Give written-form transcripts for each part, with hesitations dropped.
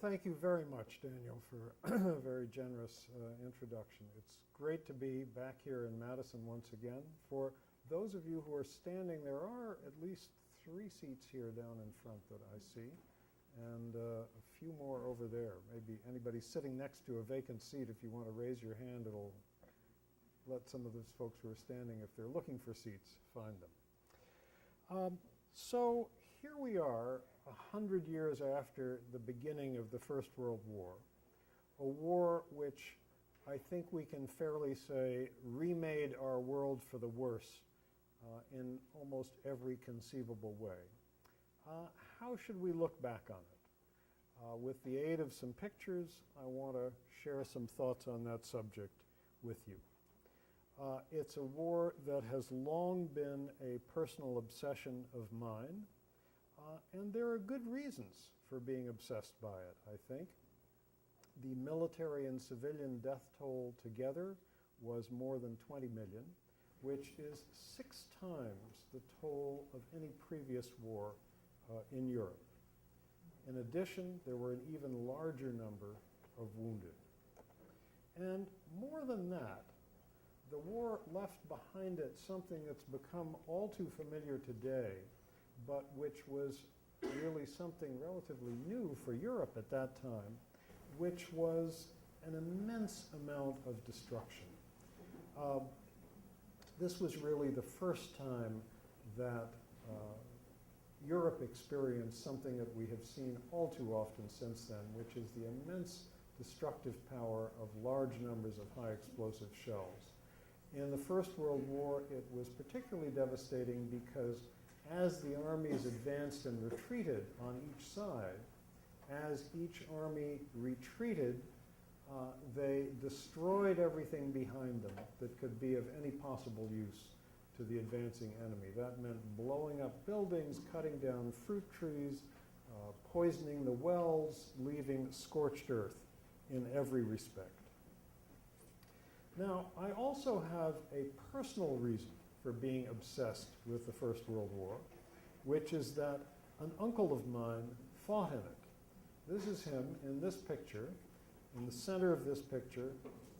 Thank you very much, Daniel, for a very generous introduction. It's great to be back here in Madison once again. For those of you who are standing, there are at least 3 seats here down in front that I see, and a few more over there. Maybe anybody sitting next to a vacant seat, if you want to raise your hand, it'll let some of those folks who are standing, if they're looking for seats, find them. So here we are, 100 years after the beginning of the First World War, a war which I think we can fairly say remade our world for the worse in almost every conceivable way. How should we look back on it? With the aid of some pictures, I want to share some thoughts on that subject with you. It's a war that has long been a personal obsession of mine, and there are good reasons for being obsessed by it, I think. The military and civilian death toll together was more than 20 million, which is 6 times the toll of any previous war in Europe. In addition, there were an even larger number of wounded. And more than that, the war left behind it something that's become all too familiar today, but which was really something relatively new for Europe at that time, which was an immense amount of destruction. This was really the first time that Europe experienced something that we have seen all too often since then, which is the immense destructive power of large numbers of high explosive shells. In the First World War, it was particularly devastating because as the armies advanced and retreated on each side, as each army retreated, they destroyed everything behind them that could be of any possible use to the advancing enemy. That meant blowing up buildings, cutting down fruit trees, poisoning the wells, leaving scorched earth in every respect. Now, I also have a personal reason for being obsessed with the First World War, which is that an uncle of mine fought in it. This is him in this picture, in the center of this picture,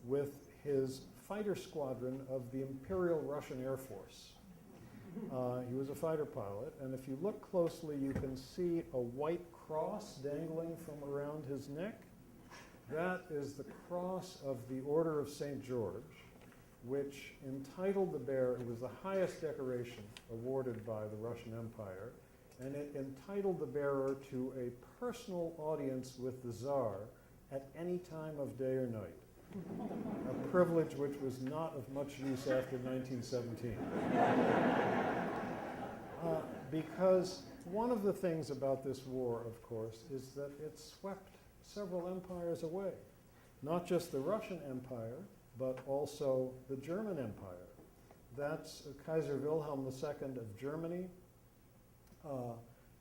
with his fighter squadron of the Imperial Russian Air Force. He was a fighter pilot, and if you look closely, you can see a white cross dangling from around his neck. That is the cross of the Order of St. George, which entitled the bearer, it was the highest decoration awarded by the Russian Empire, and it entitled the bearer to a personal audience with the Tsar at any time of day or night, a privilege which was not of much use after 1917. Because one of the things about this war, of course, is that it swept several empires away. Not just the Russian Empire, but also the German Empire. That's Kaiser Wilhelm II of Germany,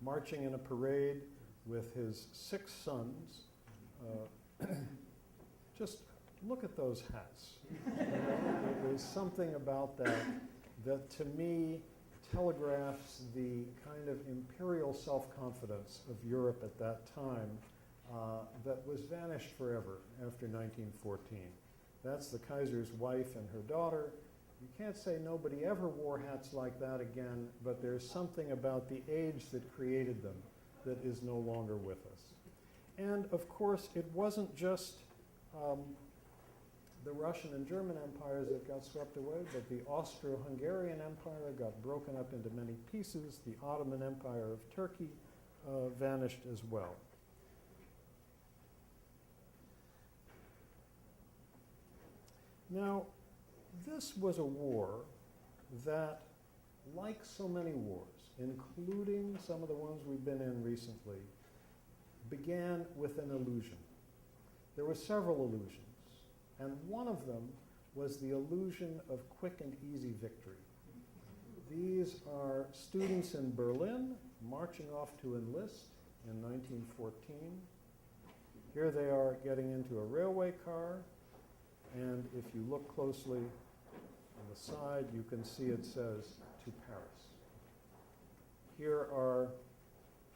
marching in a parade with his 6 sons. Just look at those hats. There's something about that that to me telegraphs the kind of imperial self-confidence of Europe at that time that was vanished forever after 1914. That's the Kaiser's wife and her daughter. You can't say nobody ever wore hats like that again, but there's something about the age that created them that is no longer with us. And of course, it wasn't just the Russian and German empires that got swept away, but the Austro-Hungarian Empire got broken up into many pieces. The Ottoman Empire of Turkey vanished as well. Now, this was a war that, like so many wars, including some of the ones we've been in recently, began with an illusion. There were several illusions, and one of them was the illusion of quick and easy victory. These are students in Berlin marching off to enlist in 1914. Here they are getting into a railway car, and if you look closely on the side, you can see it says, "To Paris." Here are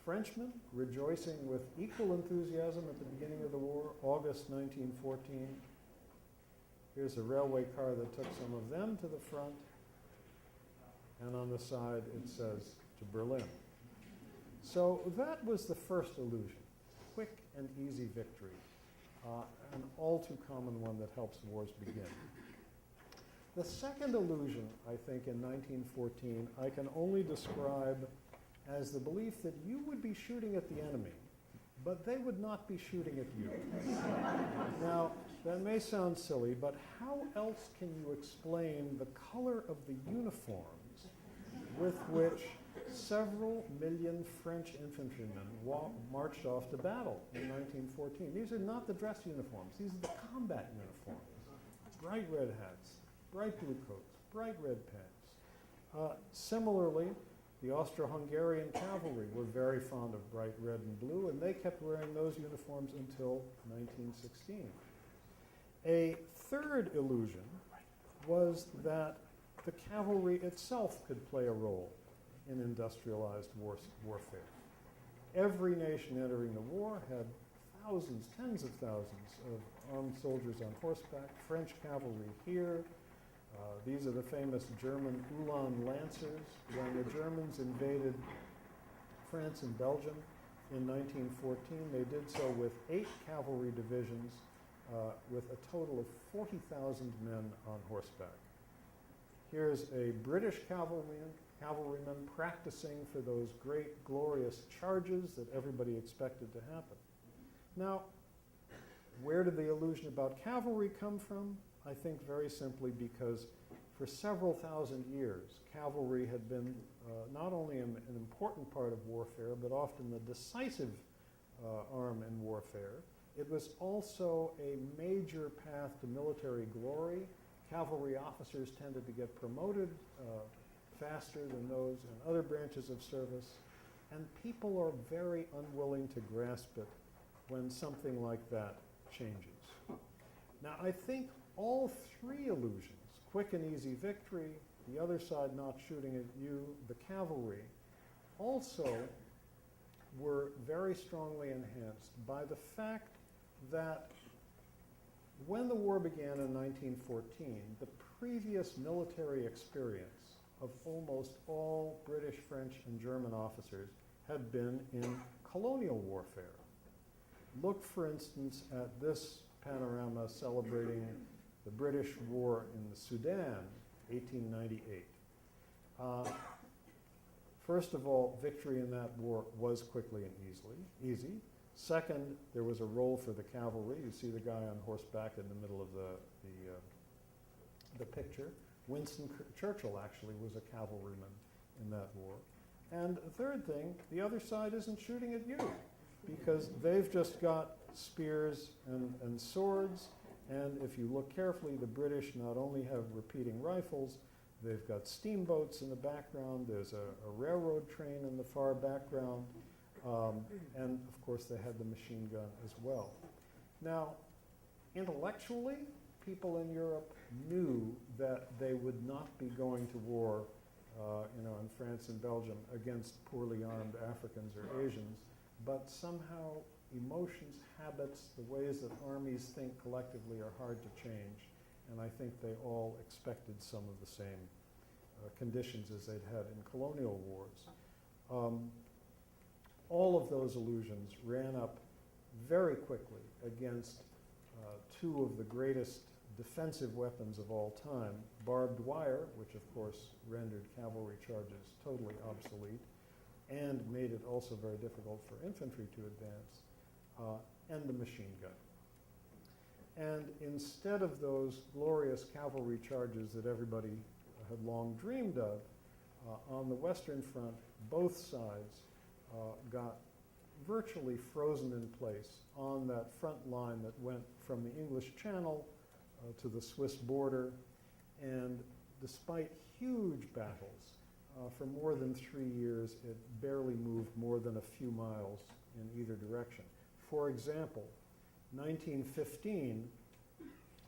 Frenchmen rejoicing with equal enthusiasm at the beginning of the war, August 1914. Here's a railway car that took some of them to the front, and on the side it says to Berlin. So that was the first illusion, quick and easy victory, an all too common one that helps wars begin. The second illusion, I think, in 1914, I can only describe as the belief that you would be shooting at the enemy, but they would not be shooting at you. Now, that may sound silly, but how else can you explain the color of the uniforms with which several million French infantrymen marched off to battle in 1914? These are not the dress uniforms. These are the combat uniforms. Bright red hats, bright blue coats, bright red pants. Similarly, the Austro-Hungarian cavalry were very fond of bright red and blue, and they kept wearing those uniforms until 1916. A third illusion was that the cavalry itself could play a role in industrialized warfare. Every nation entering the war had thousands, tens of thousands of armed soldiers on horseback, French cavalry here. These are the famous German Ulan Lancers. When the Germans invaded France and Belgium in 1914, they did so with 8 cavalry divisions with a total of 40,000 men on horseback. Here's a British cavalryman practicing for those great, glorious charges that everybody expected to happen. Now, where did the illusion about cavalry come from? I think very simply because for several thousand years, cavalry had been not only an important part of warfare, but often the decisive arm in warfare. It was also a major path to military glory. Cavalry officers tended to get promoted faster than those in other branches of service, and people are very unwilling to grasp it when something like that changes. Now, I think all three illusions, quick and easy victory, the other side not shooting at you, the cavalry, also were very strongly enhanced by the fact that when the war began in 1914, the previous military experience of almost all British, French, and German officers had been in colonial warfare. Look, for instance, at this panorama celebrating the British war in the Sudan, 1898. First of all, victory in that war was quickly and easy. Second, there was a role for the cavalry. You see the guy on horseback in the middle of the picture. Winston Churchill actually was a cavalryman in that war. And the third thing, the other side isn't shooting at you because they've just got spears and swords. And if you look carefully, the British not only have repeating rifles, they've got steamboats in the background, there's a railroad train in the far background, and of course they had the machine gun as well. Now, intellectually, people in Europe knew that they would not be going to war, in France and Belgium against poorly armed Africans or Asians, but somehow emotions, habits, the ways that armies think collectively are hard to change, and I think they all expected some of the same conditions as they'd had in colonial wars. All of those illusions ran up very quickly against two of the greatest defensive weapons of all time, barbed wire, which of course rendered cavalry charges totally obsolete and made it also very difficult for infantry to advance, and the machine gun. And instead of those glorious cavalry charges that everybody had long dreamed of, on the Western Front, both sides got virtually frozen in place on that front line that went from the English Channel to the Swiss border. And despite huge battles, for more than 3 years, it barely moved more than a few miles in either direction. For example, 1915,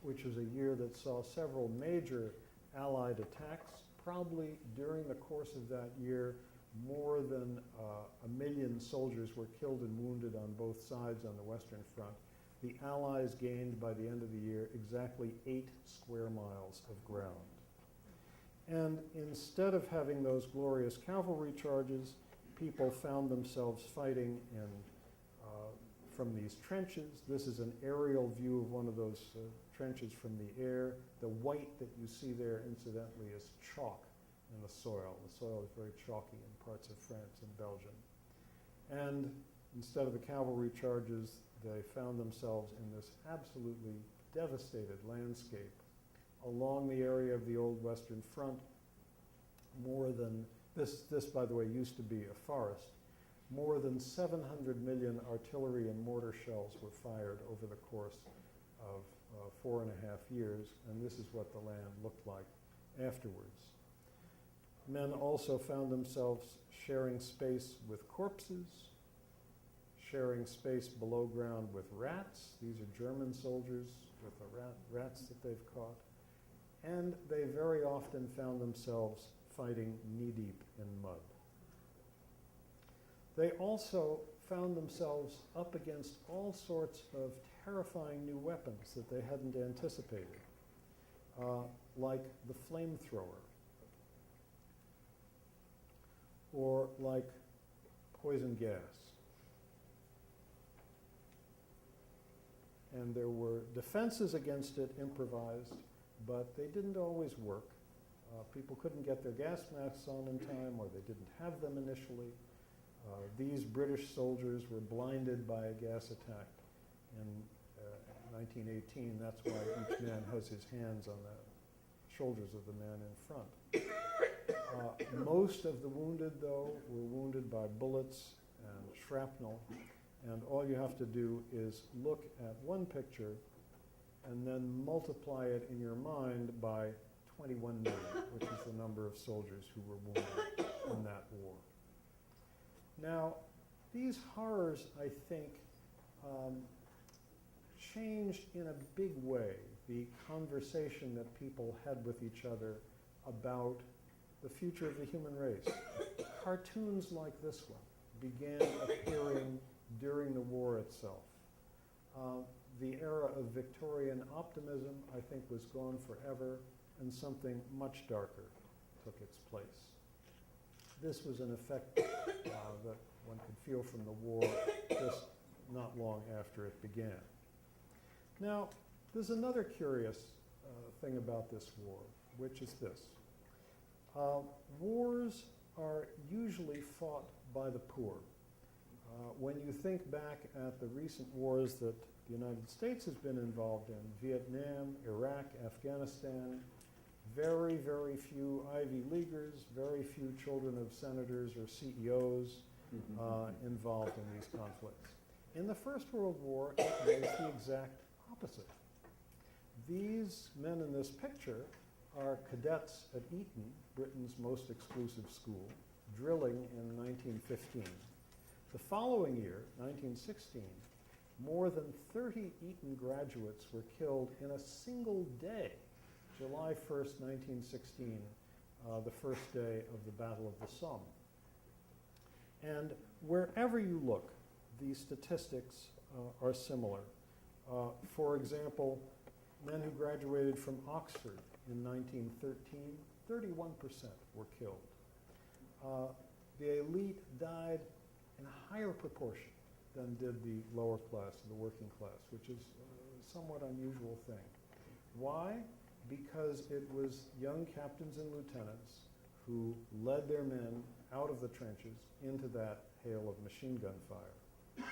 which was a year that saw several major Allied attacks, probably during the course of that year, more than 1 million soldiers were killed and wounded on both sides on the Western Front. The Allies gained, by the end of the year, exactly 8 square miles of ground. And instead of having those glorious cavalry charges, people found themselves fighting from these trenches. This is an aerial view of one of those trenches from the air. The white that you see there, incidentally, is chalk in the soil. The soil is very chalky in parts of France and Belgium. And instead of the cavalry charges, they found themselves in this absolutely devastated landscape along the area of the old Western Front. More than, this by the way, used to be a forest. More than 700 million artillery and mortar shells were fired over the course of 4.5 years, and this is what the land looked like afterwards. Men also found themselves sharing space with corpses, sharing space below ground with rats. These are German soldiers with the rats that they've caught. And they very often found themselves fighting knee-deep in mud. They also found themselves up against all sorts of terrifying new weapons that they hadn't anticipated, like the flamethrower, or like poison gas. And there were defenses against it improvised, but they didn't always work. People couldn't get their gas masks on in time, or they didn't have them initially. These British soldiers were blinded by a gas attack in 1918. That's why each man has his hands on the shoulders of the man in front. Most of the wounded, though, were wounded by bullets and shrapnel. And all you have to do is look at one picture and then multiply it in your mind by 21 million, which is the number of soldiers who were wounded in that war. Now, these horrors, I think, changed in a big way the conversation that people had with each other about the future of the human race. Cartoons like this one began appearing during the war itself. The era of Victorian optimism, I think, was gone forever, and something much darker took its place. This was an effect that one could feel from the war just not long after it began. Now, there's another curious thing about this war, which is this. Wars are usually fought by the poor. When you think back at the recent wars that the United States has been involved in, Vietnam, Iraq, Afghanistan, very, very few Ivy Leaguers, very few children of senators or CEOs involved in these conflicts. In the First World War, it was the exact opposite. These men in this picture are cadets at Eton, Britain's most exclusive school, drilling in 1915. The following year, 1916, more than 30 Eton graduates were killed in a single day. July 1st, 1916, the first day of the Battle of the Somme. And wherever you look, these statistics are similar. For example, men who graduated from Oxford in 1913, 31% were killed. The elite died in a higher proportion than did the lower class, the working class, which is a somewhat unusual thing. Why? Because it was young captains and lieutenants who led their men out of the trenches into that hail of machine gun fire.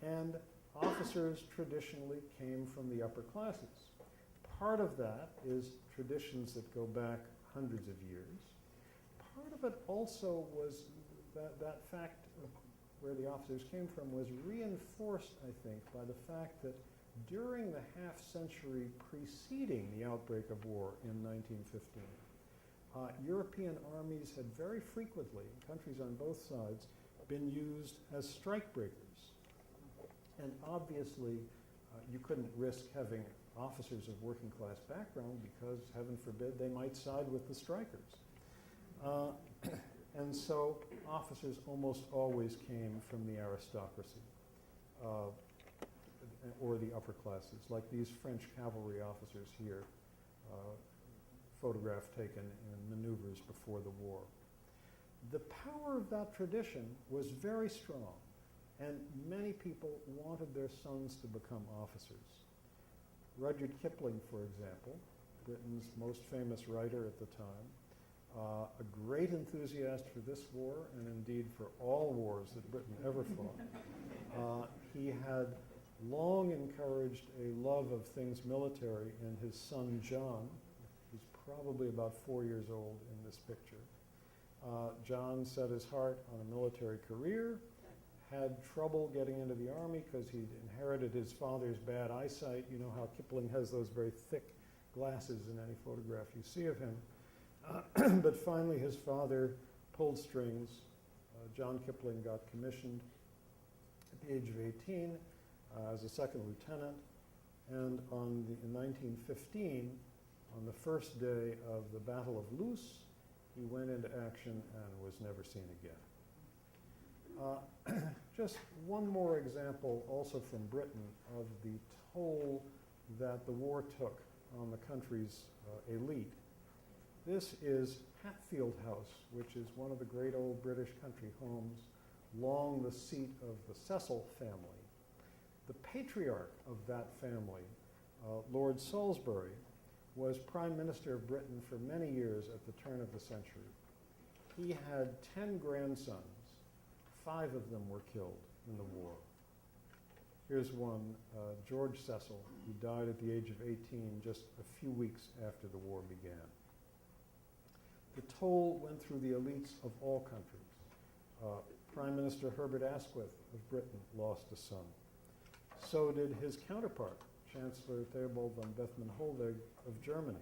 And officers traditionally came from the upper classes. Part of that is traditions that go back hundreds of years. Part of it also was that fact of where the officers came from was reinforced, I think, by the fact that during the half-century preceding the outbreak of war in 1915, European armies had very frequently, countries on both sides, been used as strikebreakers. And obviously, you couldn't risk having officers of working class background because, heaven forbid, they might side with the strikers. And And so officers almost always came from the aristocracy or the upper classes, like these French cavalry officers here, photograph taken in maneuvers before the war. The power of that tradition was very strong, and many people wanted their sons to become officers. Rudyard Kipling, for example, Britain's most famous writer at the time, a great enthusiast for this war, and indeed for all wars that Britain ever fought. He had long encouraged a love of things military in his son John, who's probably about 4 years old in this picture. John set his heart on a military career, had trouble getting into the army because he'd inherited his father's bad eyesight. You know how Kipling has those very thick glasses in any photograph you see of him. But finally his father pulled strings. John Kipling got commissioned at the age of 18 as a second lieutenant, and in 1915, on the first day of the Battle of Loos, he went into action and was never seen again. Just one more example also from Britain of the toll that the war took on the country's elite. This is Hatfield House, which is one of the great old British country homes, long the seat of the Cecil family. The patriarch of that family, Lord Salisbury, was Prime Minister of Britain for many years at the turn of the century. He had 10 grandsons. 5 of them were killed in the war. Here's one, George Cecil, who died at the age of 18 just a few weeks after the war began. The toll went through the elites of all countries. Prime Minister Herbert Asquith of Britain lost a son. So did his counterpart, Chancellor Theobald von Bethmann-Hollweg of Germany.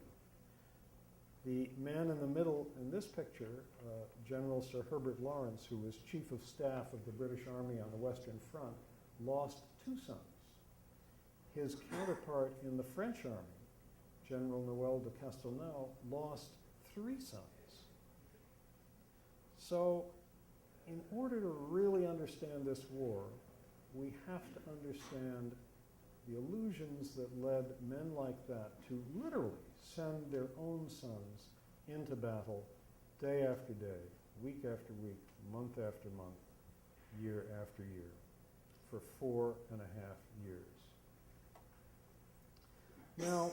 The man in the middle in this picture, General Sir Herbert Lawrence, who was Chief of Staff of the British Army on the Western Front, lost 2 sons. His counterpart in the French Army, General Noël de Castelnau, lost 3 sons. So in order to really understand this war, we have to understand the illusions that led men like that to literally send their own sons into battle day after day, week after week, month after month, year after year, for 4.5 years. Now,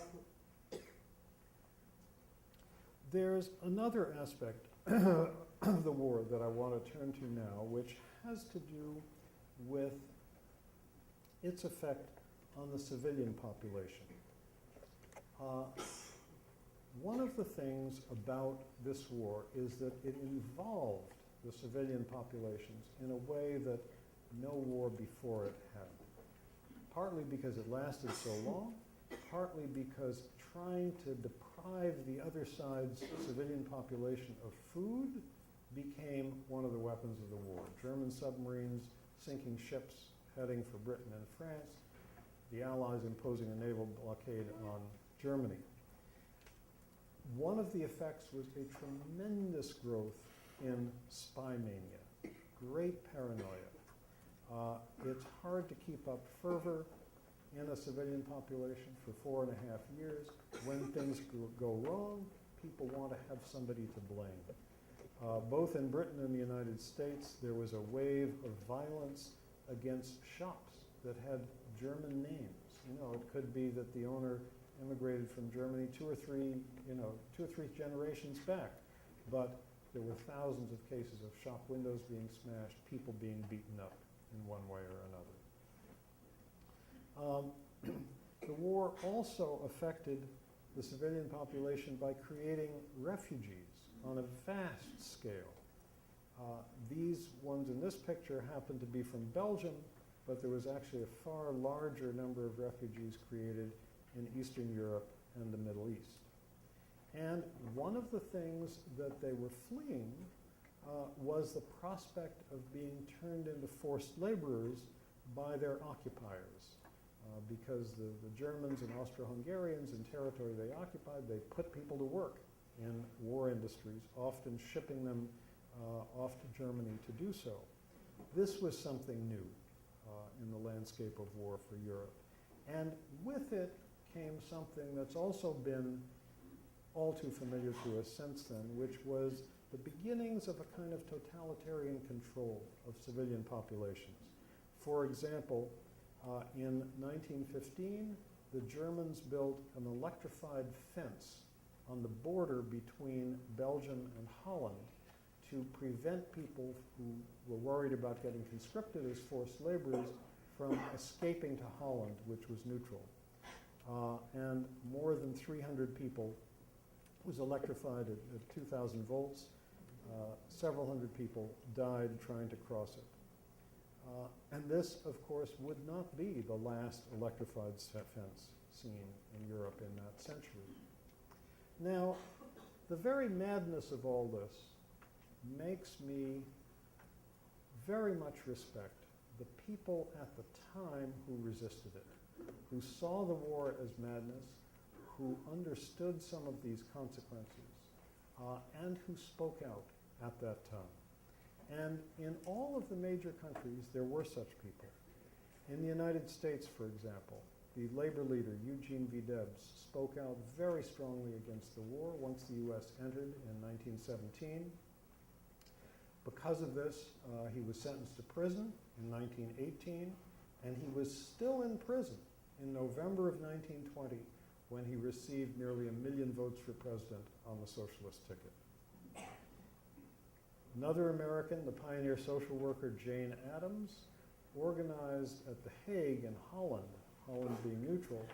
there's another aspect of the war that I want to turn to now, which has to do with its effect on the civilian population. One of the things about this war is that it involved the civilian populations in a way that no war before it had. Partly because it lasted so long, partly because trying to deprive the other side's civilian population of food became one of the weapons of the war. German submarines sinking ships heading for Britain and France, the Allies imposing a naval blockade on Germany. One of the effects was a tremendous growth in spy mania, great paranoia. It's hard to keep up fervor in a civilian population for 4.5 years. When things go wrong, people want to have somebody to blame. Both in Britain and the United States, there was a wave of violence against shops that had German names. You know, it could be that the owner immigrated from Germany two or three generations back, but there were thousands of cases of shop windows being smashed, people being beaten up in one way or another. The war also affected the civilian population by creating refugees on a vast scale. These ones in this picture happen to be from Belgium, but there was actually a far larger number of refugees created in Eastern Europe and the Middle East. And one of the things that they were fleeing was the prospect of being turned into forced laborers by their occupiers. Because the Germans and Austro-Hungarians in territory they occupied, they put people to work in war industries, often shipping them off to Germany to do so. This was something new in the landscape of war for Europe. And with it came something that's also been all too familiar to us since then, which was the beginnings of a kind of totalitarian control of civilian populations. For example, in 1915, the Germans built an electrified fence on the border between Belgium and Holland to prevent people who were worried about getting conscripted as forced laborers from escaping to Holland, which was neutral. And more than 300 people, it was electrified at 2,000 volts. Several hundred people died trying to cross it. And this, of course, would not be the last electrified fence seen in Europe in that century. Now, the very madness of all this makes me very much respect the people at the time who resisted it, who saw the war as madness, who understood some of these consequences, and who spoke out at that time. And in all of the major countries, there were such people. In the United States, for example, the labor leader, Eugene V. Debs, spoke out very strongly against the war once the U.S. entered in 1917. Because of this, he was sentenced to prison in 1918, and he was still in prison in November of 1920 when he received nearly 1 million votes for president on the socialist ticket. Another American, the pioneer social worker Jane Addams, organized at The Hague in Holland, Holland being neutral,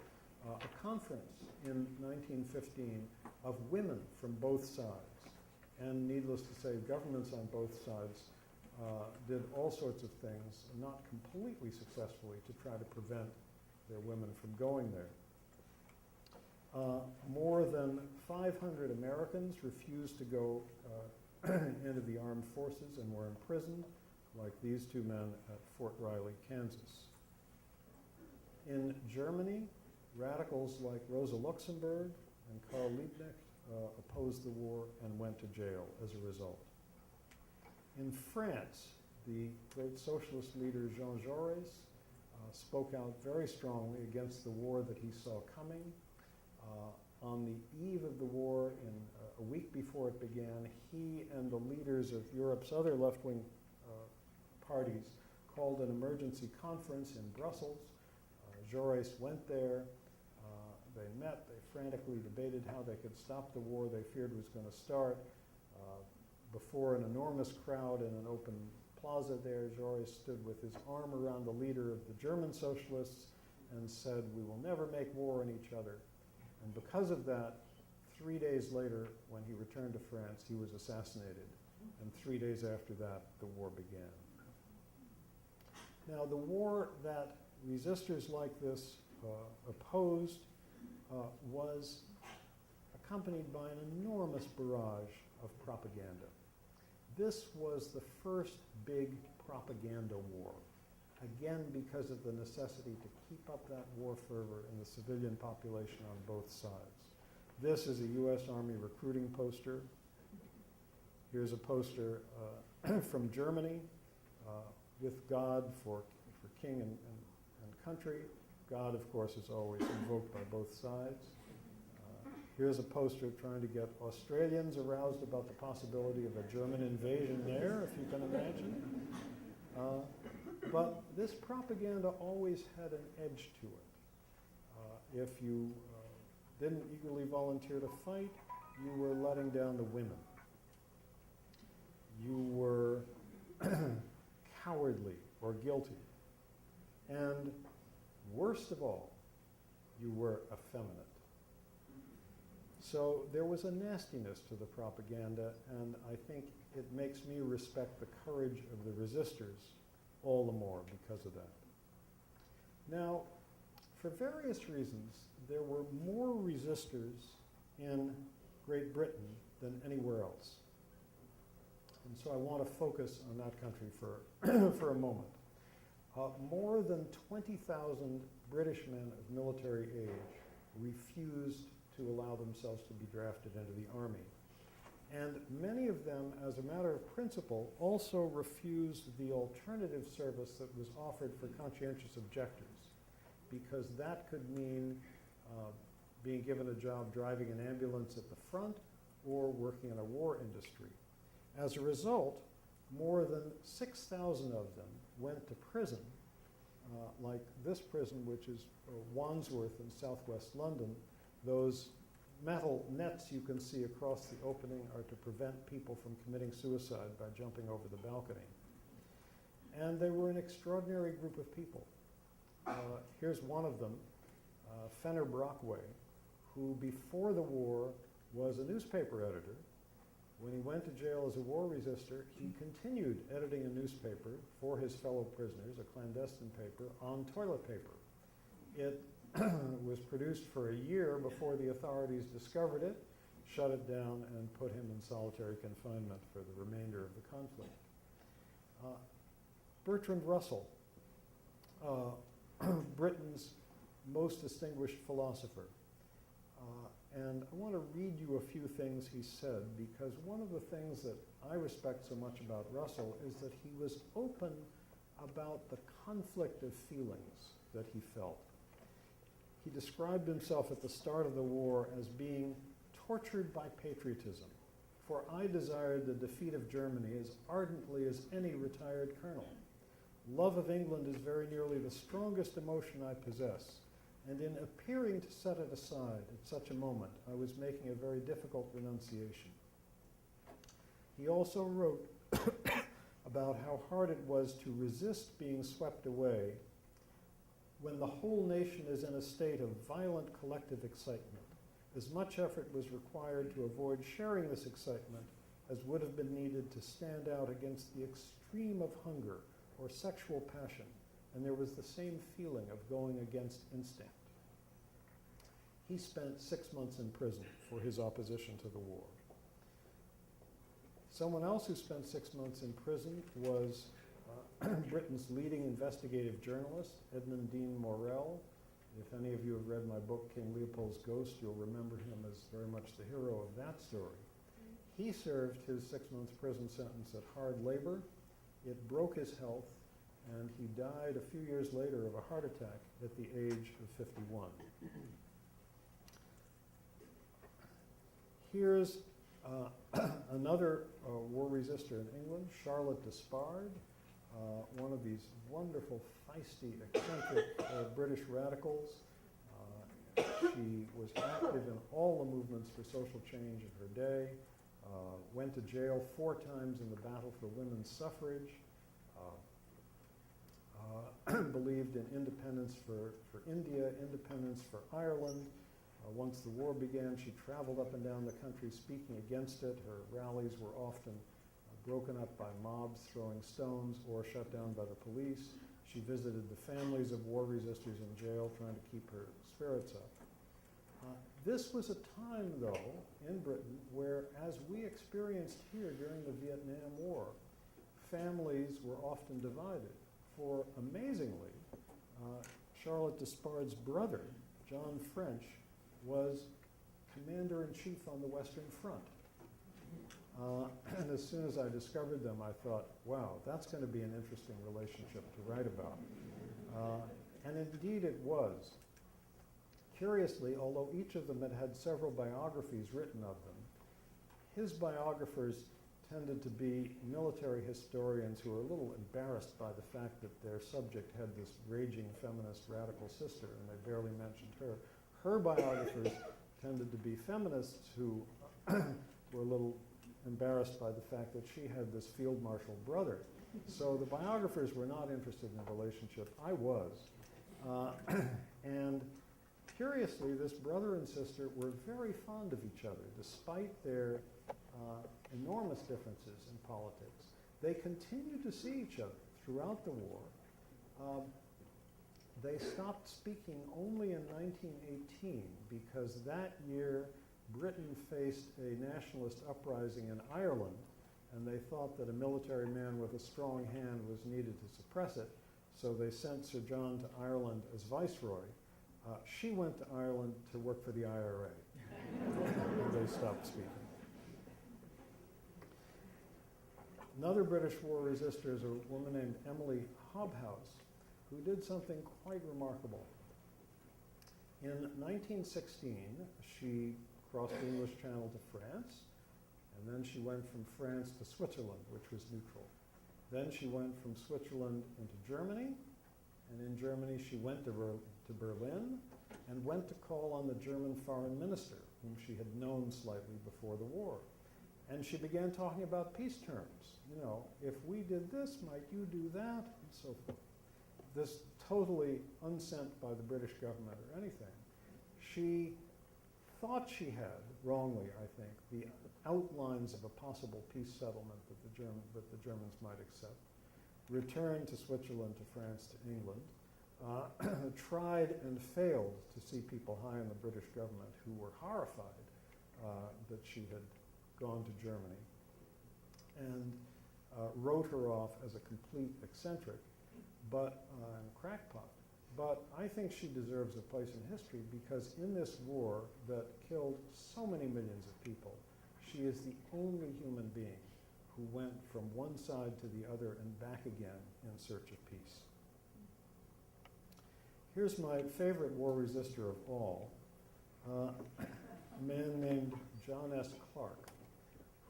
a conference in 1915 of women from both sides. And needless to say, governments on both sides did all sorts of things, not completely successfully, to try to prevent their women from going there. More than 500 Americans refused to go into the armed forces and were imprisoned, like these two men at Fort Riley, Kansas. In Germany, radicals like Rosa Luxemburg and Karl Liebknecht opposed the war and went to jail as a result. In France, the great socialist leader Jean Jaurès spoke out very strongly against the war that he saw coming. On the eve of the war, a week before it began, he and the leaders of Europe's other left-wing parties called an emergency conference in Brussels. Jaurès went there. They met. They frantically debated how they could stop the war they feared was going to start. Before an enormous crowd in an open plaza there, Jaurès stood with his arm around the leader of the German socialists and said, "We will never make war on each other." And because of that, 3 days later, when he returned to France, he was assassinated. And 3 days after that, the war began. Now, the war that resistors like this opposed was accompanied by an enormous barrage of propaganda. This was the first big propaganda war, again because of the necessity to keep up that war fervor in the civilian population on both sides. This is a U.S. Army recruiting poster. Here's a poster from Germany with God for king and country. God, of course, is always invoked by both sides. Here's a poster trying to get Australians aroused about the possibility of a German invasion there, if you can imagine. But this propaganda always had an edge to it. If you didn't eagerly volunteer to fight, you were letting down the women. You were cowardly or guilty. And worst of all, you were effeminate. So there was a nastiness to the propaganda, and I think it makes me respect the courage of the resistors all the more because of that. Now, for various reasons, there were more resistors in Great Britain than anywhere else. And so I want to focus on that country for a moment. More than 20,000 British men of military age refused to allow themselves to be drafted into the army. And many of them, as a matter of principle, also refused the alternative service that was offered for conscientious objectors, because that could mean being given a job driving an ambulance at the front or working in a war industry. As a result, more than 6,000 of them went to prison, like this prison, which is Wandsworth in southwest London. Those metal nets you can see across the opening are to prevent people from committing suicide by jumping over the balcony. And they were an extraordinary group of people. Here's one of them, Fenner Brockway, who before the war was a newspaper editor. When he went to jail as a war resistor, he continued editing a newspaper for his fellow prisoners, a clandestine paper, on toilet paper. It was produced for a year before the authorities discovered it, shut it down, and put him in solitary confinement for the remainder of the conflict. Bertrand Russell, Britain's most distinguished philosopher. And I want to read you a few things he said, because one of the things that I respect so much about Russell is that he was open about the conflict of feelings that he felt. He described himself at the start of the war as being tortured by patriotism, for I desired the defeat of Germany as ardently as any retired colonel. Love of England is very nearly the strongest emotion I possess, and in appearing to set it aside at such a moment, I was making a very difficult renunciation. He also wrote about how hard it was to resist being swept away when the whole nation is in a state of violent collective excitement. As much effort was required to avoid sharing this excitement as would have been needed to stand out against the extreme of hunger or sexual passion, and there was the same feeling of going against instinct. He spent 6 months in prison for his opposition to the war. Someone else who spent 6 months in prison was Britain's leading investigative journalist, Edmund Dean Morell. If any of you have read my book, King Leopold's Ghost, you'll remember him as very much the hero of that story. He served his 6 months prison sentence at hard labor. It broke his health, and he died a few years later of a heart attack at the age of 51. Here's another war resistor in England, Charlotte Despard, one of these wonderful, feisty, eccentric British radicals. She was active in all the movements for social change of her day, went to jail 4 times in the battle for women's suffrage, believed in independence for India, independence for Ireland. Once the war began, she traveled up and down the country speaking against it. Her rallies were often broken up by mobs throwing stones or shut down by the police. She visited the families of war resistors in jail, trying to keep her spirits up. This was a time, though, in Britain where, as we experienced here during the Vietnam War, families were often divided. For amazingly, Charlotte Despard's brother, John French, was commander-in-chief on the Western Front. And as soon as I discovered them, I thought, wow, that's going to be an interesting relationship to write about. And indeed it was. Curiously, although each of them had had several biographies written of them, his biographers tended to be military historians who were a little embarrassed by the fact that their subject had this raging feminist radical sister, and they barely mentioned her. Her biographers tended to be feminists who were a little embarrassed by the fact that she had this field marshal brother. So the biographers were not interested in the relationship. I was. And curiously, this brother and sister were very fond of each other, despite their enormous differences in politics. They continued to see each other throughout the war. They stopped speaking only in 1918 because that year Britain faced a nationalist uprising in Ireland, and they thought that a military man with a strong hand was needed to suppress it, so they sent Sir John to Ireland as viceroy. She went to Ireland to work for the IRA, and they stopped speaking. Another British war resister is a woman named Emily Hobhouse, who did something quite remarkable. In 1916, she crossed the English Channel to France, and then she went from France to Switzerland, which was neutral. Then she went from Switzerland into Germany, and in Germany she went to Berlin and went to call on the German foreign minister, whom she had known slightly before the war. And she began talking about peace terms. You know, if we did this, might you do that, and so forth. This totally unsent by the British government or anything. She thought she had, wrongly I think, the outlines of a possible peace settlement that the Germans might accept, returned to Switzerland, to France, to England, tried and failed to see people high in the British government who were horrified that she had gone to Germany, and wrote her off as a complete eccentric, but crackpot. But I think she deserves a place in history because in this war that killed so many millions of people, she is the only human being who went from one side to the other and back again in search of peace. Here's my favorite war resister of all, a man named John S. Clark,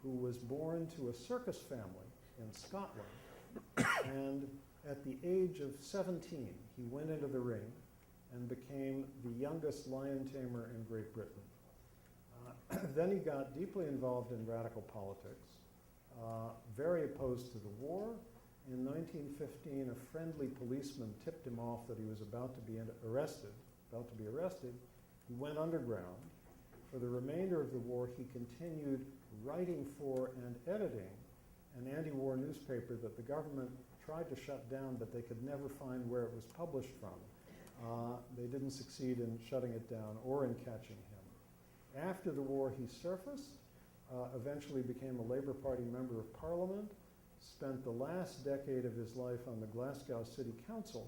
who was born to a circus family in Scotland, and at the age of 17, he went into the ring and became the youngest lion tamer in Great Britain. Then he got deeply involved in radical politics, very opposed to the war. In 1915, a friendly policeman tipped him off that he was about to be arrested. He went underground. For the remainder of the war, he continued writing for and editing an anti-war newspaper that the government tried to shut down, but they could never find where it was published from. They didn't succeed in shutting it down or in catching him. After the war, he surfaced, eventually became a Labour Party member of Parliament, spent the last decade of his life on the Glasgow City Council,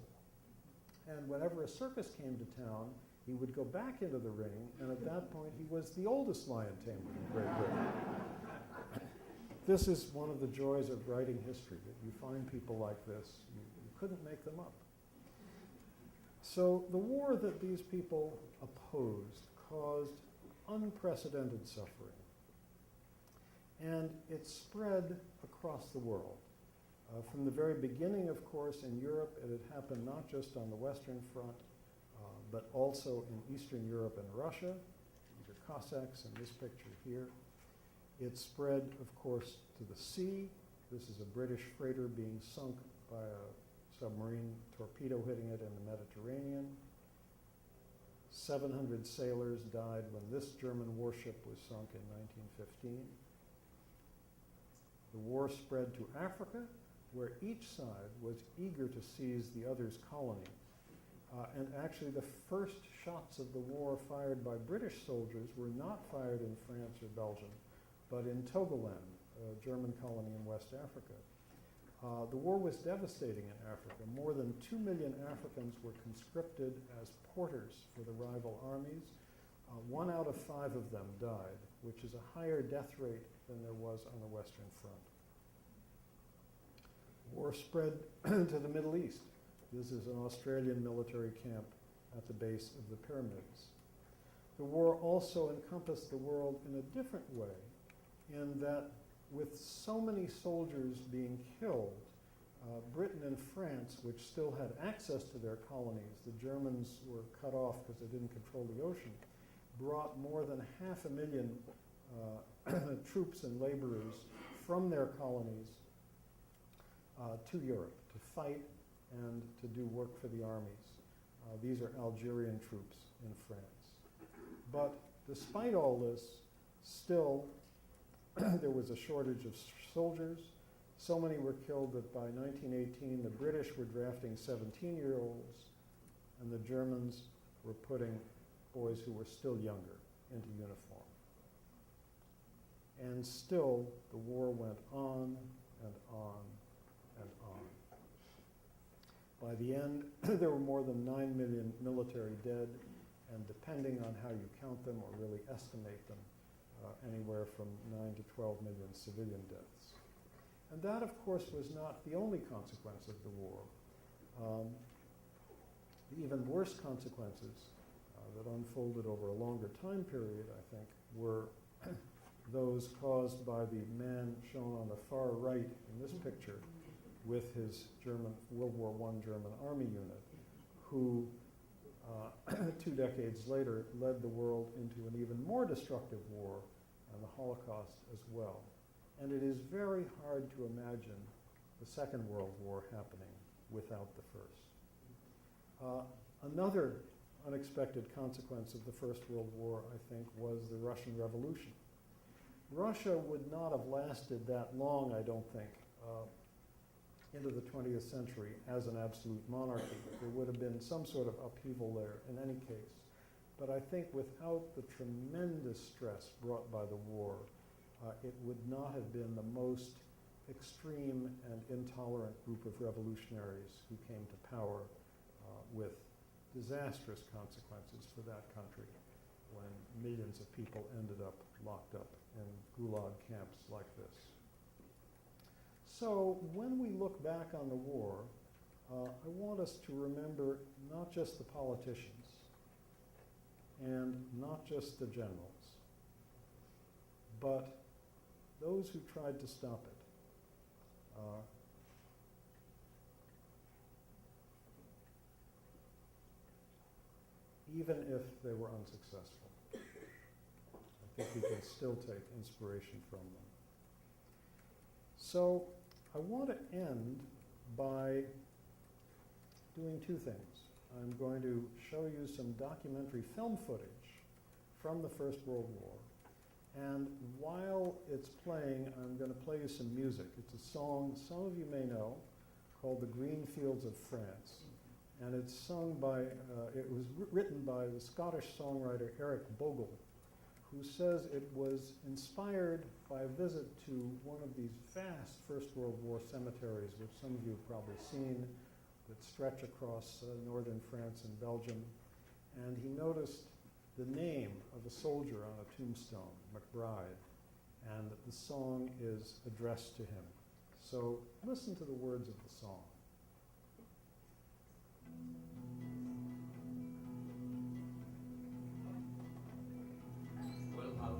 and whenever a circus came to town, he would go back into the ring, and at that point, he was the oldest lion tamer in Great Britain. This is one of the joys of writing history, that you find people like this. You couldn't make them up. So the war that these people opposed caused unprecedented suffering. And it spread across the world. From the very beginning, of course, in Europe, it had happened not just on the Western Front, but also in Eastern Europe and Russia. These are Cossacks in this picture here. It spread, of course, to the sea. This is a British freighter being sunk by a submarine torpedo hitting it in the Mediterranean. 700 sailors died when this German warship was sunk in 1915. The war spread to Africa, where each side was eager to seize the other's colony. And actually the first shots of the war fired by British soldiers were not fired in France or Belgium, but in Togoland, a German colony in West Africa. The war was devastating in Africa. More than 2 million Africans were conscripted as porters for the rival armies. 1 out of 5 of them died, which is a higher death rate than there was on the Western Front. War spread to the Middle East. This is an Australian military camp at the base of the pyramids. The war also encompassed the world in a different way, in that with so many soldiers being killed, Britain and France, which still had access to their colonies, the Germans were cut off because they didn't control the ocean, brought more than 500,000 troops and laborers from their colonies to Europe to fight and to do work for the armies. These are Algerian troops in France. But despite all this, still there was a shortage of soldiers. So many were killed that by 1918 the British were drafting 17-year-olds and the Germans were putting boys who were still younger into uniform. And still the war went on and on and on. By the end, there were more than 9 million military dead, and depending on how you count them or really estimate them, anywhere from 9 to 12 million civilian deaths. And that, of course, was not the only consequence of the war. The even worse consequences that unfolded over a longer time period, I think, were those caused by the man shown on the far right in this picture with his German World War I German army unit, who 2 decades later led the world into an even more destructive war and the Holocaust as well. And it is very hard to imagine the Second World War happening without the first. Another unexpected consequence of the First World War, I think, was the Russian Revolution. Russia would not have lasted that long, I don't think, into the 20th century as an absolute monarchy. There would have been some sort of upheaval there in any case. But I think without the tremendous stress brought by the war, it would not have been the most extreme and intolerant group of revolutionaries who came to power with disastrous consequences for that country when millions of people ended up locked up in gulag camps like this. So when we look back on the war, I want us to remember not just the politicians and not just the generals, but those who tried to stop it. Even if they were unsuccessful. I think we can still take inspiration from them. So I want to end by doing 2 things. I'm going to show you some documentary film footage from the First World War. And while it's playing, I'm going to play you some music. It's a song some of you may know called The Green Fields of France. And it's sung by, it was written by the Scottish songwriter Eric Bogle, who says it was inspired by a visit to one of these vast First World War cemeteries, which some of you have probably seen, that stretch across northern France and Belgium. And he noticed the name of a soldier on a tombstone, McBride, and the song is addressed to him. So listen to the words of the song. Well, how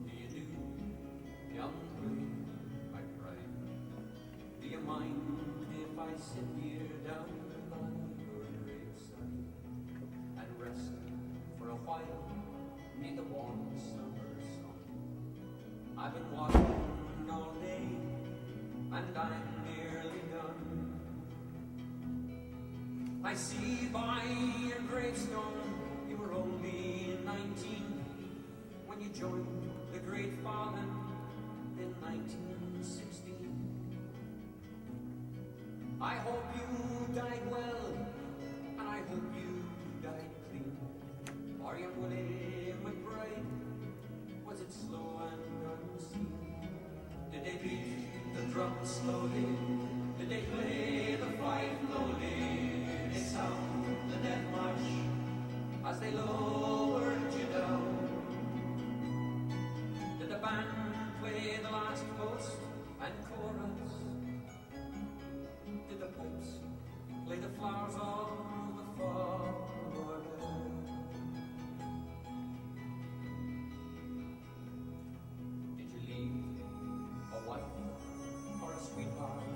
do you do, young McBride? Do you mind if I sit here down by your graveside and rest for a while neath the warm summer sun? I've been walking all day and I'm nearly done. I see by your gravestone you were only 19 when you joined the Great Fallen in 1916. I hope you died well, and I hope you died clean. Our young Willie McBride, was it slow and unseen? Did they beat the drum slowly? Did they play the fife lowly? Did they sound the death march as they lowered you down? Did the band play the last post and chorus? Did the pipes play the flowers of the forward? Did you leave a wife or a sweetheart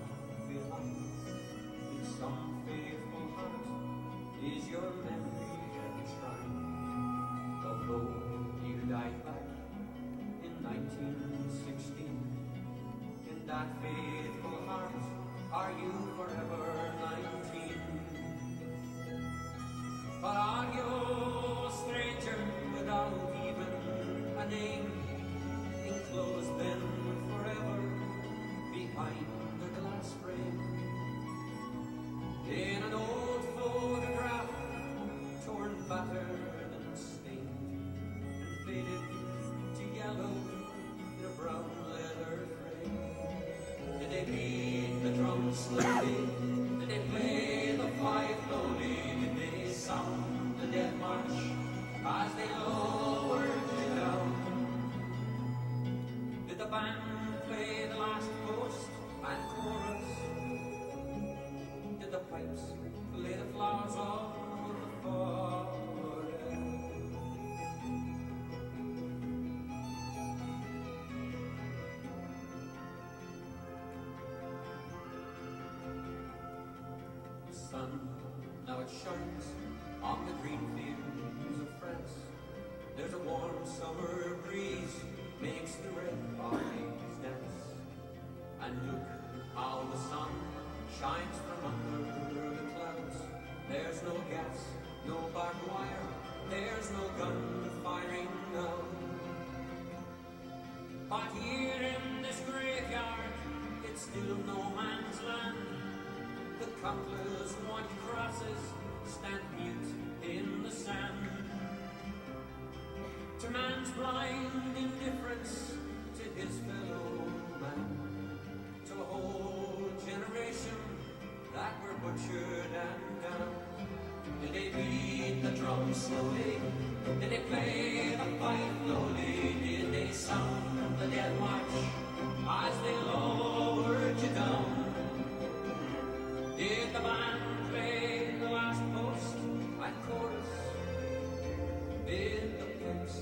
behind? In some faithful heart is your memory enshrined. Although you died back in 1916, in that faithful heart are you forever 19? But are you a stranger without even a name, enclosed then forever behind the glass frame? In an old photograph, torn, battered and stained, and faded to yellow in a brown leather frame. Did they beat the drum slowly? Did they play the fife lowly? Did they sound the death march as they lowered you down? Did the band play the last post sun, now it shines on the green fields of France. There's a warm summer breeze, makes the red bodies dance. And look how the sun shines from under the clouds. There's no gas, no barbed wire, there's no gun firing now. But here in this graveyard, it's still no man's land. The countless white crosses stand mute in the sand. To man's blind indifference to his fellow man, to a whole generation that were butchered and down. Did they beat the drum slowly? Did they play the fife slowly? Did they sound the death march as they lowered you down? Did the band play the last post and chorus? Did the pimps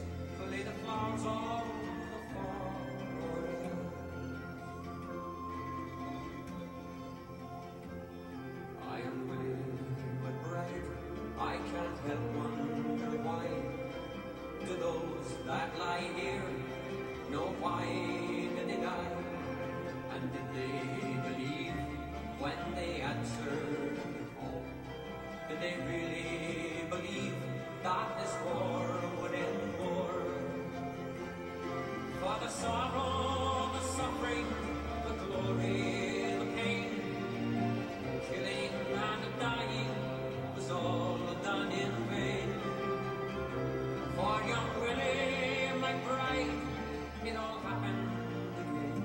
lay the flowers on the forest? I am with my bride, I can't help wonder why. Do those that lie here know why did they die? And did they believe when they answered the call? Did they really believe that this war would end war? For the sorrow, the suffering, the glory, the pain, killing and dying was all done in vain. For young Willie, my bride, it all happened again,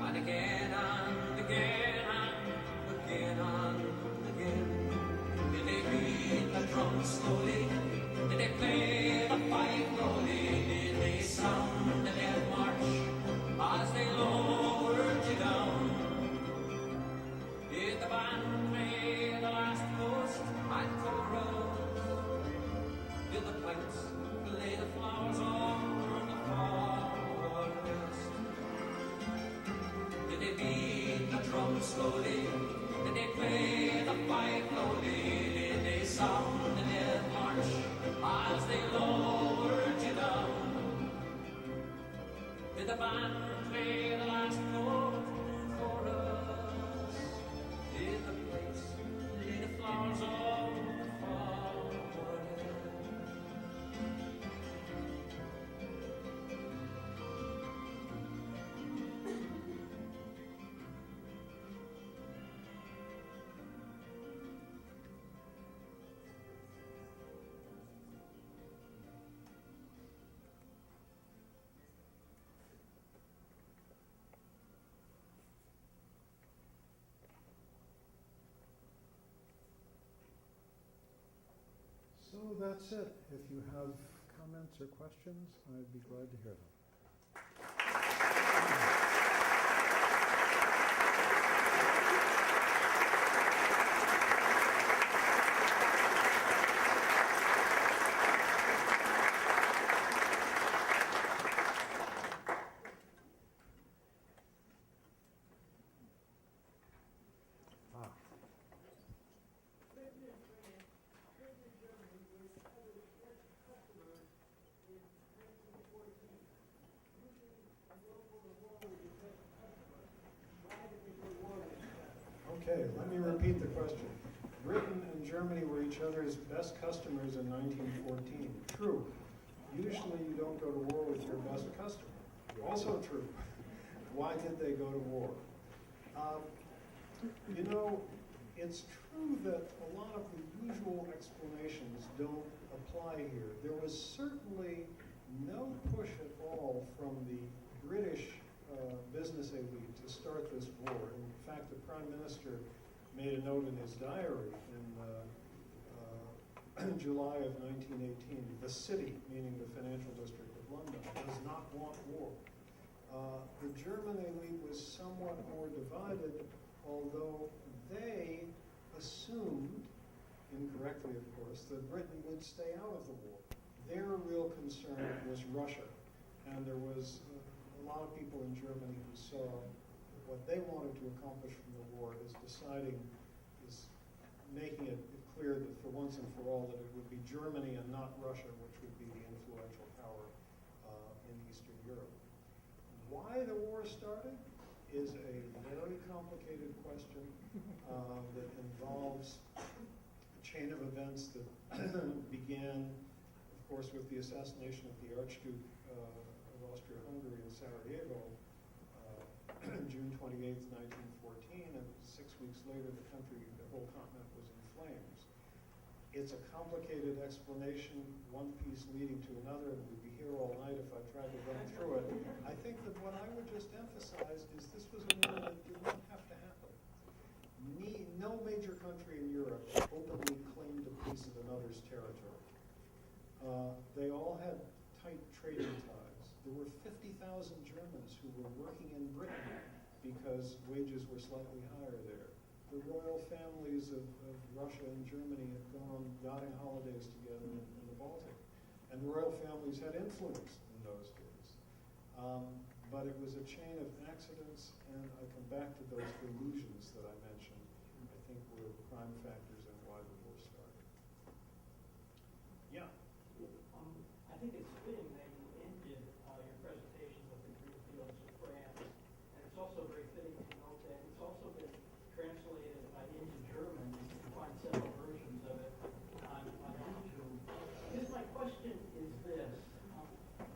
and again and again and again and again. Did they beat the drum slowly? Did they play the fife slowly? Did they sound the death march as they lowered you down? Did the band play the last post and chorus? Did the pipes lay the flowers on the forest? Did they beat the drum slowly? Did they play the fife slowly? Did they sound the death march as they lowered you down? Did the band play the last note and chorus? Did the place lay the flowers on the forest? So that's it. If you have comments or questions, I'd be glad to hear them. Okay, let me repeat the question. Britain and Germany were each other's best customers in 1914. True. Usually you don't go to war with your best customer. Also true. Why did they go to war? You know, it's true that a lot of the usual explanations don't apply here. There was certainly no push at all from the British business elite to start this war. In fact, the Prime Minister made a note in his diary in July of 1918, the city, meaning the financial district of London, does not want war. The German elite was somewhat more divided, although they assumed, incorrectly of course, that Britain would stay out of the war. Their real concern was Russia, and there was a lot of people in Germany who saw what they wanted to accomplish from the war as deciding this making it clear that for once and for all that it would be Germany and not Russia which would be the influential power in Eastern Europe. Why the war started is a very complicated question that involves a chain of events that began, of course, with the assassination of the Archduke of Austria-Hungary in Sarajevo, June 28th, 1914, and 6 weeks later the whole continent was in flames. It's a complicated explanation, one piece leading to another, and we'd be here all night if I tried to run through it. I think that what I would just emphasize is this was a war that did not have to happen. No major country in Europe openly claimed a piece of another's territory. They all had tight trading ties. There were 50,000 Germans who were working in Britain because wages were slightly higher there. The royal families of Russia and Germany had gone on yachting holidays together in the Baltic. And royal families had influence in those days. But it was a chain of accidents, and I come back to those delusions that I mentioned, I think were prime factors in why the war started. Yeah? I think it's fitting that you ended your presentation with the green fields of France, and it's also very fitting to note that it's also been translated into German. You can find several versions of it on YouTube. I guess my question is this.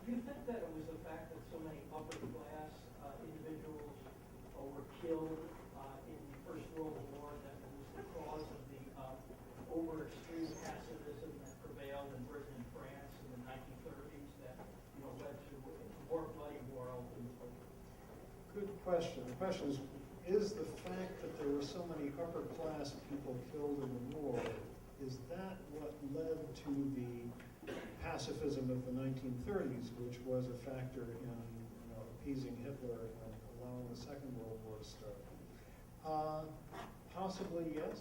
Do you think that it was the fact that so many upper class individuals were killed in the First World War that was the cause of the over-extreme pacifism that prevailed in Britain and France in the 1930s that led to a more bloody war ultimately? Good question. The question is the fact that there were so many upper class people killed in the war, is that what led to the pacifism of the 1930s, which was a factor in appeasing Hitler and allowing the Second World War to start? Possibly yes,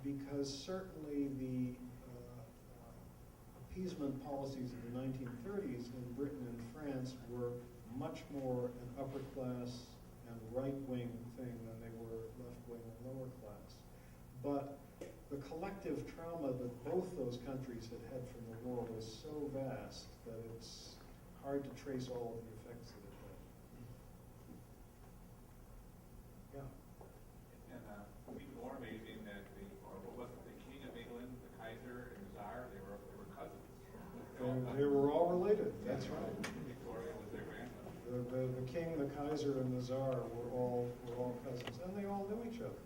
because certainly the appeasement policies of the 1930s in Britain and France were much more an upper class and right-wing thing than they were left-wing and lower class. But the collective trauma that both those countries had had from the war was so vast that it's hard to trace all of the effects that it had. Yeah. And even more amazing that what was it, the King of England, the Kaiser, and the Tsar, they were cousins. They were all related, that's right. Victoria was their grandmother. The king, the Kaiser, and the Tsar were all cousins, and they all knew each other.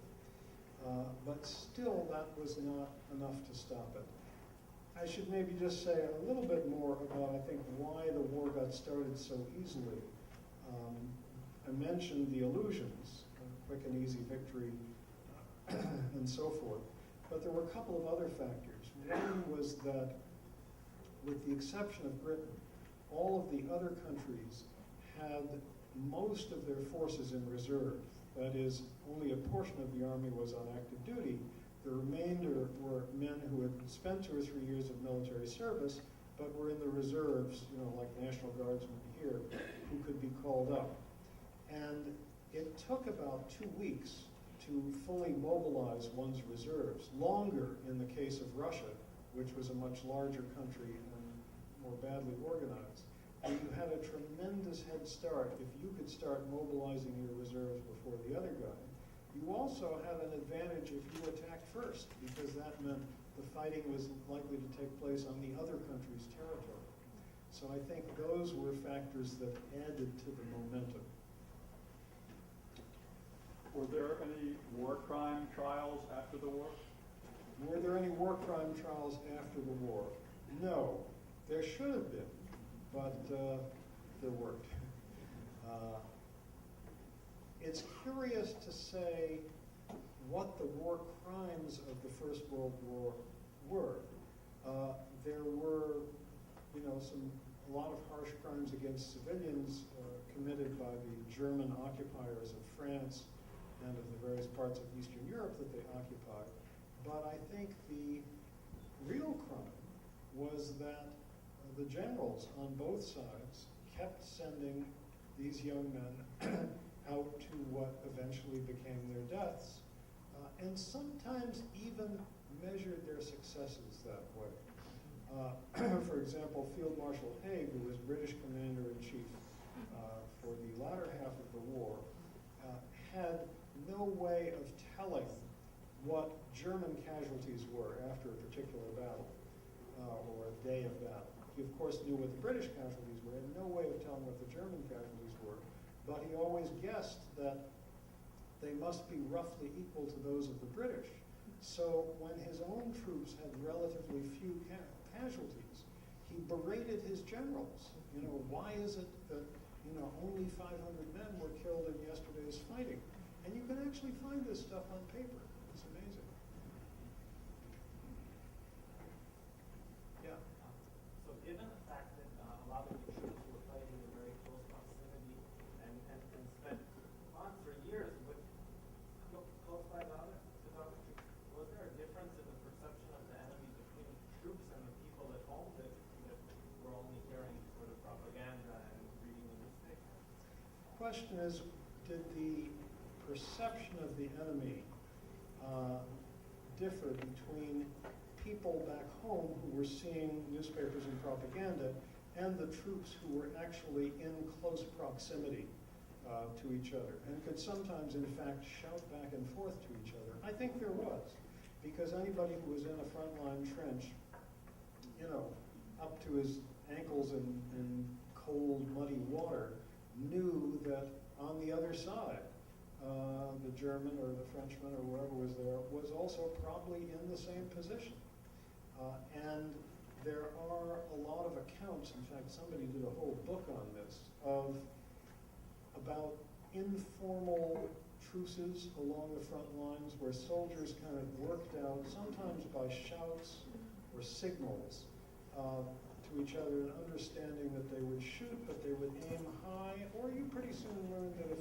But still, that was not enough to stop it. I should maybe just say a little bit more about, I think, why the war got started so easily. I mentioned the illusions, quick and easy victory, and so forth. But there were a couple of other factors. One was that, with the exception of Britain, all of the other countries had most of their forces in reserve. That is, only a portion of the army was on active duty. The remainder were men who had spent 2 or 3 years of military service, but were in the reserves, like National Guardsmen here, who could be called up. And it took about 2 weeks to fully mobilize one's reserves, longer in the case of Russia, which was a much larger country and more badly organized. And you had a tremendous head start if you could start mobilizing your reserves before the other guy. You also had an advantage if you attacked first, because that meant the fighting was likely to take place on the other country's territory. So I think those were factors that added to the momentum. Were there any war crime trials after the war? Were there any war crime trials after the war? No. There should have been, but there weren't. It's curious to say what the war crimes of the First World War were. There were, a lot of harsh crimes against civilians committed by the German occupiers of France and of the various parts of Eastern Europe that they occupied. But I think the real crime was that the generals on both sides kept sending these young men out to what eventually became their deaths and sometimes even measured their successes that way. For example, Field Marshal Haig, who was British Commander-in-Chief for the latter half of the war, had no way of telling what German casualties were after a particular battle or a day of battle. He, of course, knew what the British casualties were, had no way of telling what the German casualties were, but he always guessed that they must be roughly equal to those of the British. So when his own troops had relatively few casualties, he berated his generals. You know, why is it that, you know, only 500 men were killed in yesterday's fighting? And you can actually find this stuff on paper. It's amazing. Yeah. So given the fact that a lot of the troops were fighting in very close proximity and spent months or years with close by to other troops, was there a difference in the perception of the enemy between the troops and the people at home that were only hearing sort of propaganda and reading the newspaper? The question is, did the perception of the enemy differ between people back home who were seeing newspapers and propaganda and the troops who were actually in close proximity to each other and could sometimes, in fact, shout back and forth to each other? I think there was, because anybody who was in a frontline trench, you know, up to his ankles in cold, muddy water, knew that on the other side, the German or the Frenchman or whoever was there was also probably in the same position. And there are a lot of accounts, in fact, somebody did a whole book on this, about informal truces along the front lines where soldiers kind of worked out, sometimes by shouts or signals, to each other, and understanding that they would shoot, but they would aim high, or you pretty soon learned that if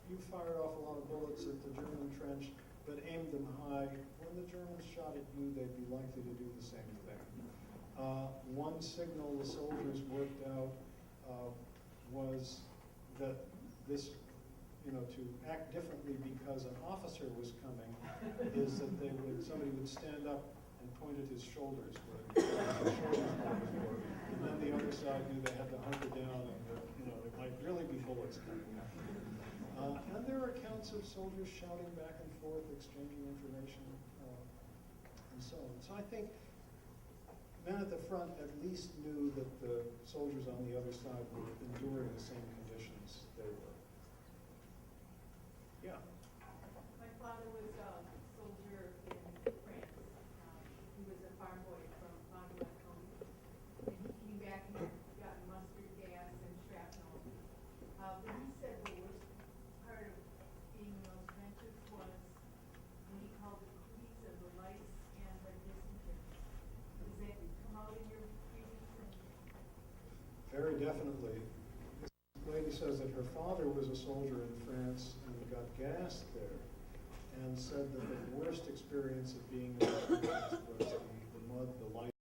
you fired off a lot of bullets at the German trench, but aimed them high, when the Germans shot at you, they'd be likely to do the same thing. One signal the soldiers worked out was that this, you know, to act differently because an officer was coming, is that somebody would stand up and point at his shoulders, where his shoulders were, and then the other side knew they had to hunker down, and you know, there might really be bullets coming. And there are accounts of soldiers shouting back and forth, exchanging information, and so on. So I think men at the front at least knew that the soldiers on the other side were enduring the same conditions they were. Yeah. My father was a soldier in France. He was a farm boy from Montgomery County. And he came back and had gotten mustard gas and shrapnel. But he said the worst part of being in those trenches was when he called the cooties and the lights and the dysentery. Does that come out in your readings? Very definitely. This lady says that her father was a soldier in France and got gassed there, and said that the worst experience of being in the trenches was the mud, the light,